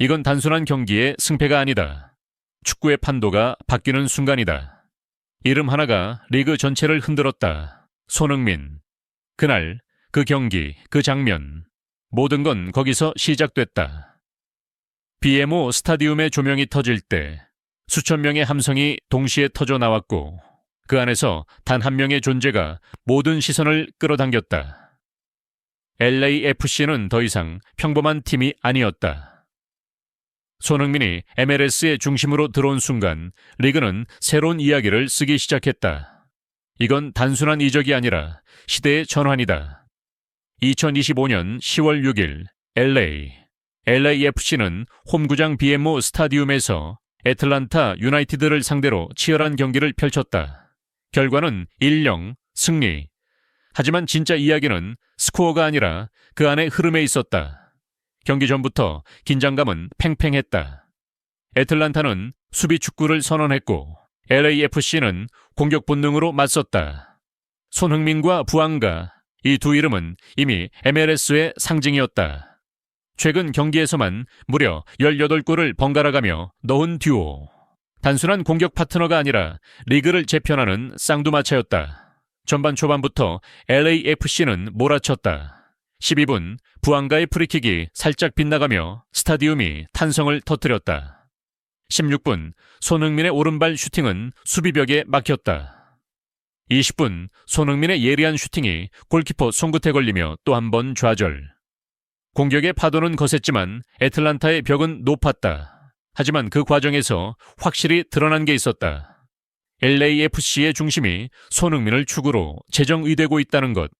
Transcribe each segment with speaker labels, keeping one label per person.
Speaker 1: 이건 단순한 경기의 승패가 아니다. 축구의 판도가 바뀌는 순간이다. 이름 하나가 리그 전체를 흔들었다. 손흥민. 그날, 그 경기, 그 장면. 모든 건 거기서 시작됐다. BMO 스타디움의 조명이 터질 때 수천 명의 함성이 동시에 터져 나왔고 그 안에서 단 한 명의 존재가 모든 시선을 끌어당겼다. LAFC는 더 이상 평범한 팀이 아니었다. 손흥민이 MLS의 중심으로 들어온 순간 리그는 새로운 이야기를 쓰기 시작했다. 이건 단순한 이적이 아니라 시대의 전환이다. 2025년 10월 6일 LAFC는 홈구장 BMO 스타디움에서 애틀란타 유나이티드를 상대로 치열한 경기를 펼쳤다. 결과는 1-0 승리. 하지만 진짜 이야기는 스코어가 아니라 그 안에 흐름에 있었다. 경기 전부터 긴장감은 팽팽했다. 애틀란타는 수비 축구를 선언했고 LAFC는 공격 본능으로 맞섰다. 손흥민과 부앙가, 이 두 이름은 이미 MLS의 상징이었다. 최근 경기에서만 무려 18골을 번갈아가며 넣은 듀오. 단순한 공격 파트너가 아니라 리그를 재편하는 쌍두마차였다. 전반 초반부터 LAFC는 몰아쳤다. 12분 부앙가의 프리킥이 살짝 빗나가며 스타디움이 탄성을 터뜨렸다. 16분 손흥민의 오른발 슈팅은 수비벽에 막혔다. 20분 손흥민의 예리한 슈팅이 골키퍼 손끝에 걸리며 또 한 번 좌절. 공격의 파도는 거셌지만 애틀란타의 벽은 높았다. 하지만 그 과정에서 확실히 드러난 게 있었다. LAFC의 중심이 손흥민을 축으로 재정의되고 있다는 것.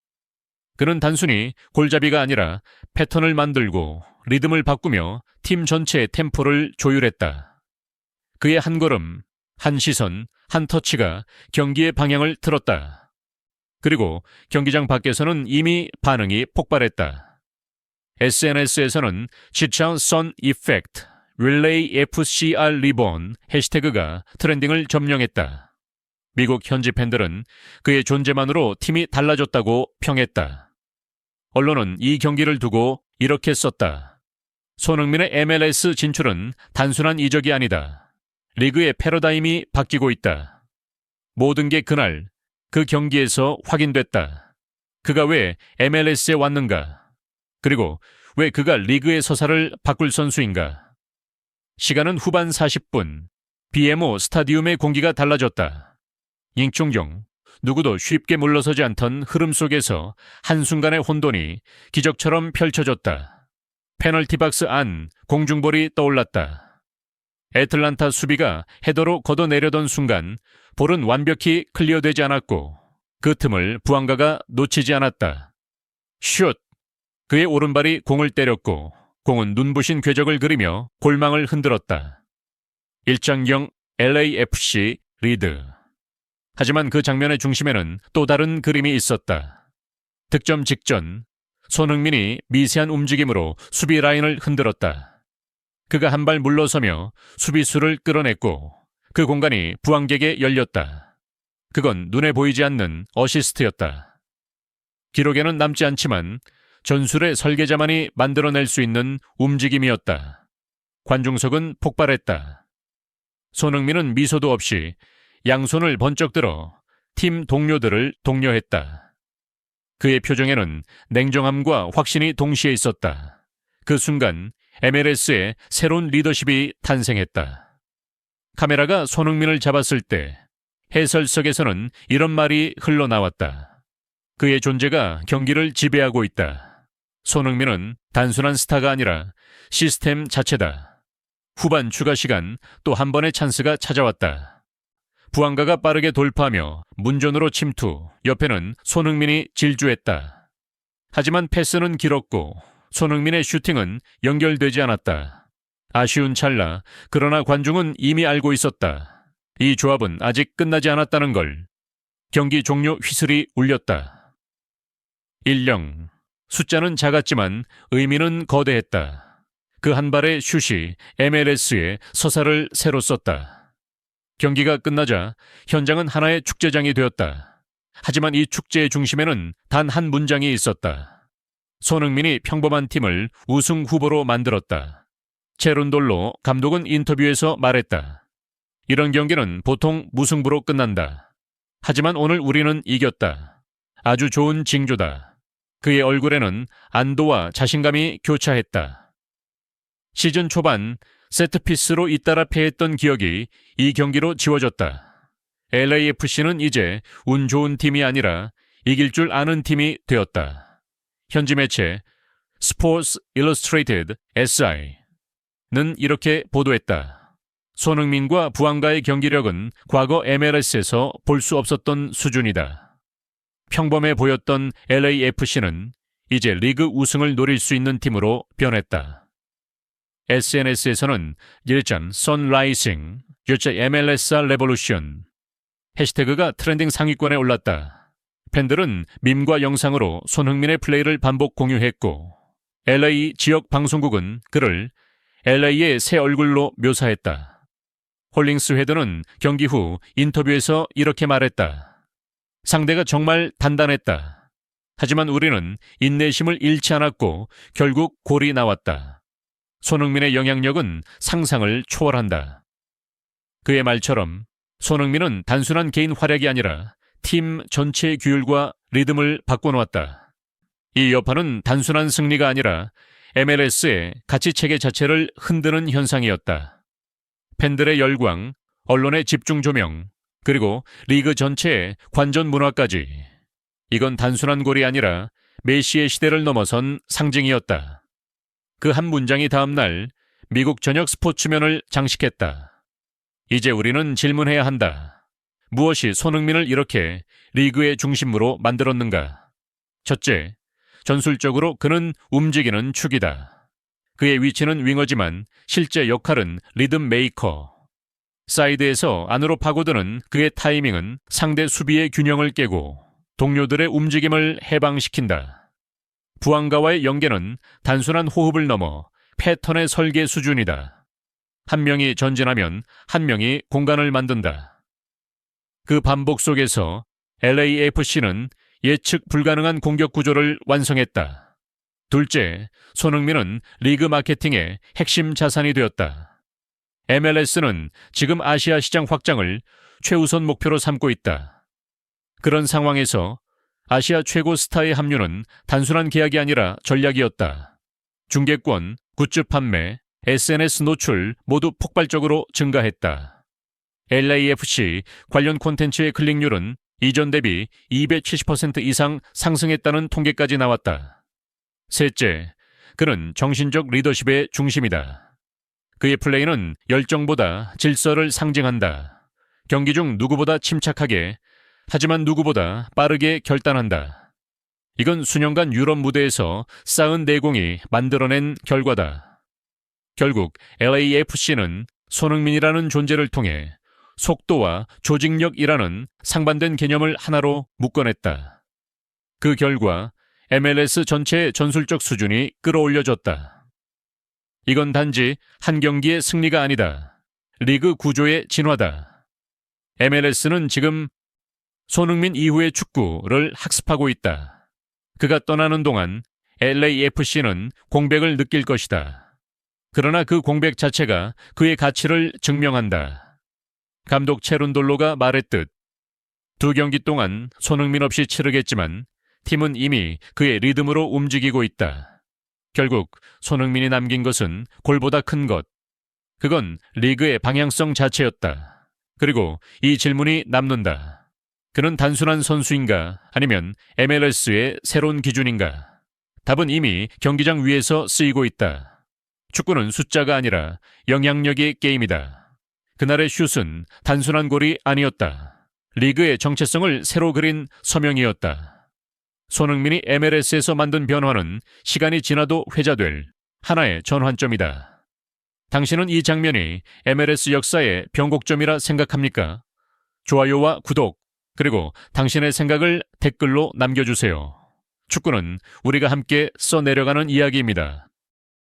Speaker 1: 그는 단순히 골잡이가 아니라 패턴을 만들고 리듬을 바꾸며 팀 전체의 템포를 조율했다. 그의 한 걸음, 한 시선, 한 터치가 경기의 방향을 틀었다. 그리고 경기장 밖에서는 이미 반응이 폭발했다. SNS에서는 지차운 선 이펙트, 릴레이 FCR 리본 해시태그가 트렌딩을 점령했다. 미국 현지 팬들은 그의 존재만으로 팀이 달라졌다고 평했다. 언론은 이 경기를 두고 이렇게 썼다. 손흥민의 MLS 진출은 단순한 이적이 아니다. 리그의 패러다임이 바뀌고 있다. 모든 게 그날, 그 경기에서 확인됐다. 그가 왜 MLS에 왔는가? 그리고 왜 그가 리그의 서사를 바꿀 선수인가? 시간은 후반 40분. BMO 스타디움의 공기가 달라졌다. 잉충경, 누구도 쉽게 물러서지 않던 흐름 속에서 한순간의 혼돈이 기적처럼 펼쳐졌다. 페널티 박스 안 공중볼이 떠올랐다. 애틀란타 수비가 헤더로 걷어내려던 순간 볼은 완벽히 클리어되지 않았고 그 틈을 부앙가가 놓치지 않았다. 슛! 그의 오른발이 공을 때렸고 공은 눈부신 궤적을 그리며 골망을 흔들었다. 1-0 LAFC 리드. 하지만 그 장면의 중심에는 또 다른 그림이 있었다. 득점 직전 손흥민이 미세한 움직임으로 수비 라인을 흔들었다. 그가 한 발 물러서며 수비수를 끌어냈고 그 공간이 부앙객에 열렸다. 그건 눈에 보이지 않는 어시스트였다. 기록에는 남지 않지만 전술의 설계자만이 만들어낼 수 있는 움직임이었다. 관중석은 폭발했다. 손흥민은 미소도 없이 양손을 번쩍 들어 팀 동료들을 독려했다. 그의 표정에는 냉정함과 확신이 동시에 있었다. 그 순간 MLS의 새로운 리더십이 탄생했다. 카메라가 손흥민을 잡았을 때 해설석에서는 이런 말이 흘러나왔다. 그의 존재가 경기를 지배하고 있다. 손흥민은 단순한 스타가 아니라 시스템 자체다. 후반 추가 시간 또 한 번의 찬스가 찾아왔다. 부앙가가 빠르게 돌파하며 문전으로 침투, 옆에는 손흥민이 질주했다. 하지만 패스는 길었고 손흥민의 슈팅은 연결되지 않았다. 아쉬운 찰나, 그러나 관중은 이미 알고 있었다. 이 조합은 아직 끝나지 않았다는 걸. 경기 종료 휘슬이 울렸다. 1-0. 숫자는 작았지만 의미는 거대했다. 그 한 발의 슛이 MLS의 서사를 새로 썼다. 경기가 끝나자 현장은 하나의 축제장이 되었다. 하지만 이 축제의 중심에는 단 한 문장이 있었다. 손흥민이 평범한 팀을 우승 후보로 만들었다. 체룬돌로 감독은 인터뷰에서 말했다. 이런 경기는 보통 무승부로 끝난다. 하지만 오늘 우리는 이겼다. 아주 좋은 징조다. 그의 얼굴에는 안도와 자신감이 교차했다. 시즌 초반 세트피스로 잇따라 패했던 기억이 이 경기로 지워졌다. LAFC는 이제 운 좋은 팀이 아니라 이길 줄 아는 팀이 되었다. 현지 매체 스포츠 일러스트레이티드 SI는 이렇게 보도했다. 손흥민과 부앙가의 경기력은 과거 MLS에서 볼 수 없었던 수준이다. 평범해 보였던 LAFC는 이제 리그 우승을 노릴 수 있는 팀으로 변했다. SNS에서는 일전 선라이징, MLS 레볼루션 해시태그가 트렌딩 상위권에 올랐다. 팬들은 밈과 영상으로 손흥민의 플레이를 반복 공유했고 LA 지역 방송국은 그를 LA의 새 얼굴로 묘사했다. 홀링스 헤드는 경기 후 인터뷰에서 이렇게 말했다. 상대가 정말 단단했다. 하지만 우리는 인내심을 잃지 않았고 결국 골이 나왔다. 손흥민의 영향력은 상상을 초월한다. 그의 말처럼 손흥민은 단순한 개인 활약이 아니라 팀 전체의 규율과 리듬을 바꿔놓았다. 이 여파는 단순한 승리가 아니라 MLS의 가치체계 자체를 흔드는 현상이었다. 팬들의 열광, 언론의 집중 조명, 그리고 리그 전체의 관전 문화까지. 이건 단순한 골이 아니라 메시의 시대를 넘어선 상징이었다. 그 한 문장이 다음 날 미국 전역 스포츠면을 장식했다. 이제 우리는 질문해야 한다. 무엇이 손흥민을 이렇게 리그의 중심으로 만들었는가? 첫째, 전술적으로 그는 움직이는 축이다. 그의 위치는 윙어지만 실제 역할은 리듬 메이커. 사이드에서 안으로 파고드는 그의 타이밍은 상대 수비의 균형을 깨고 동료들의 움직임을 해방시킨다. 부앙가와의 연계는 단순한 호흡을 넘어 패턴의 설계 수준이다. 한 명이 전진하면 한 명이 공간을 만든다. 그 반복 속에서 LAFC는 예측 불가능한 공격 구조를 완성했다. 둘째, 손흥민은 리그 마케팅의 핵심 자산이 되었다. MLS는 지금 아시아 시장 확장을 최우선 목표로 삼고 있다. 그런 상황에서 아시아 최고 스타의 합류는 단순한 계약이 아니라 전략이었다. 중계권, 굿즈 판매, SNS 노출 모두 폭발적으로 증가했다. LAFC 관련 콘텐츠의 클릭률은 이전 대비 270% 이상 상승했다는 통계까지 나왔다. 셋째, 그는 정신적 리더십의 중심이다. 그의 플레이는 열정보다 질서를 상징한다. 경기 중 누구보다 침착하게, 하지만 누구보다 빠르게 결단한다. 이건 수년간 유럽 무대에서 쌓은 내공이 만들어낸 결과다. 결국 LAFC는 손흥민이라는 존재를 통해 속도와 조직력이라는 상반된 개념을 하나로 묶어냈다. 그 결과 MLS 전체의 전술적 수준이 끌어올려졌다. 이건 단지 한 경기의 승리가 아니다. 리그 구조의 진화다. MLS는 지금 손흥민 이후의 축구를 학습하고 있다. 그가 떠나는 동안 LAFC는 공백을 느낄 것이다. 그러나 그 공백 자체가 그의 가치를 증명한다. 감독 체룬돌로가 말했듯 두 경기 동안 손흥민 없이 치르겠지만 팀은 이미 그의 리듬으로 움직이고 있다. 결국 손흥민이 남긴 것은 골보다 큰 것. 그건 리그의 방향성 자체였다. 그리고 이 질문이 남는다. 그는 단순한 선수인가 아니면 MLS의 새로운 기준인가? 답은 이미 경기장 위에서 쓰이고 있다. 축구는 숫자가 아니라 영향력의 게임이다. 그날의 슛은 단순한 골이 아니었다. 리그의 정체성을 새로 그린 서명이었다. 손흥민이 MLS에서 만든 변화는 시간이 지나도 회자될 하나의 전환점이다. 당신은 이 장면이 MLS 역사의 변곡점이라 생각합니까? 좋아요와 구독, 그리고 당신의 생각을 댓글로 남겨주세요. 축구는 우리가 함께 써내려가는 이야기입니다.